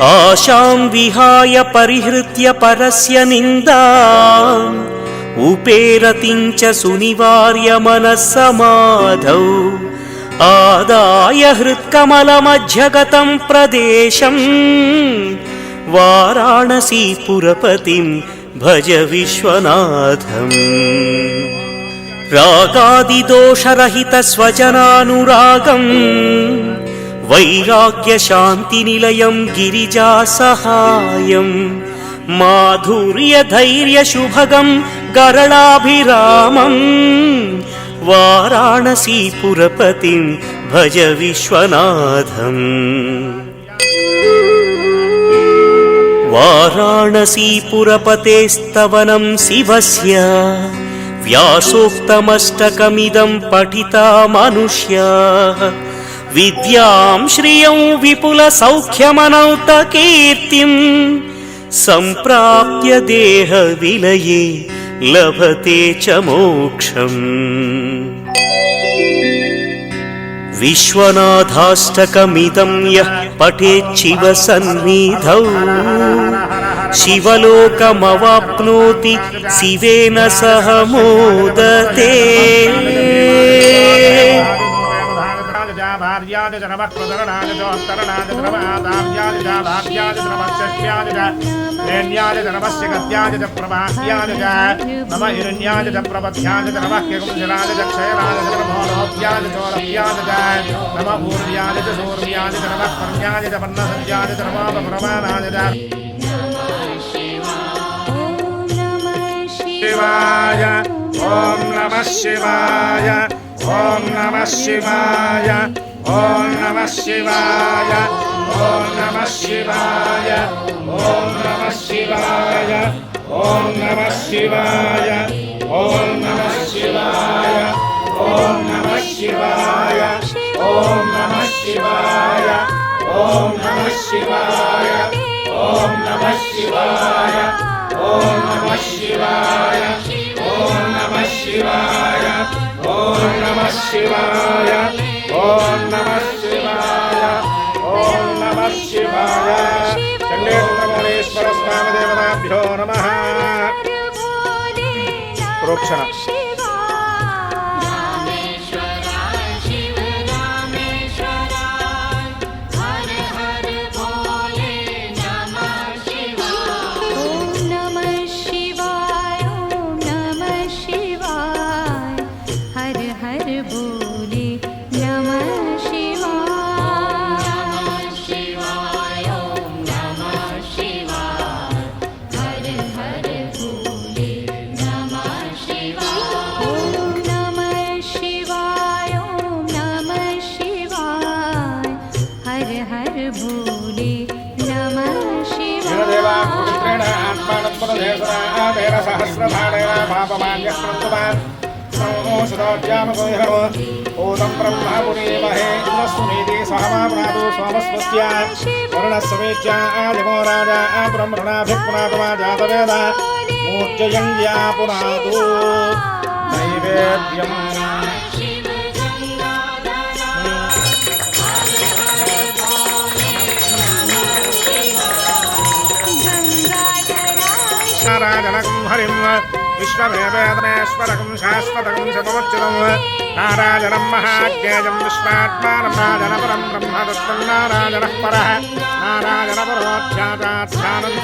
आशां विहाय परिहृत्य परस्य निन्दाम् उपेरतिं च सुनिवार्य मनस्समाधौ आदाय हृत्कमलमध्यगतं प्रदेशम् वाराणसीपुरपतिं भज विश्वनाथम्। रागादिदोषरहितस्वजनानुरागम् वैराग्यशान्तिनिलयं गिरिजासहायम् माधुर्यधैर्यशुभगं गरलाभिरामम् वाराणसीपुरपतिं भज विश्वनाथम्। वाराणसीपुरपतेस्तवनं शिवस्य व्यासोक्तमष्टकमिदं पठिता मनुष्याः विद्यां श्रियं विपुलसौख्यमनौतकीर्तिं सम्प्राप्य देहविलये लभते च मोक्षम्। विश्वनाथाष्टकमिदं यः पठेच्छिवसन्निधौ शिवलोकमवाप्नोति शिवेन सह मोदते। शिवाय ओम नमः शिवाय ओम नमः शिवाय ओम नमः शिवाय ओम नमः शिवाय ओम नमः शिवाय ओम नमः शिवाय ओम नमः शिवाय ओम नमः शिवाय ओम नमः शिवाय ओम नमः शिवाय ओम नमः शिवाय ओम नमः शिवाय ओम नमः शिवाय ओम नमः शिवाय ओम नमः शिवाय ओम नमः शिवाय। चण्डेश्वरेश्वर स्वामी देवताभ्यो नमः। प्रोक्षण ओदं ब्रह्मपुरीमहे सुनीति सहमाप्नातु सोमस्वस्य वर्णस्समेत्या आदिमो राजा ब्रह्मणाभिपुनात्मा जातवेद मूर्जयङ्ग्या पुनातु नैवेद्यम्। नारायणकं हरिं विश्वमेवेदनेश्वरकं शाश्वतकं शतमच्युतं नारायणं महाज्ञेयं विश्वात्मानं नारायणपरं ब्रह्म तत्त्वं नारायणः परः नारायणपरोऽध्यात्मानं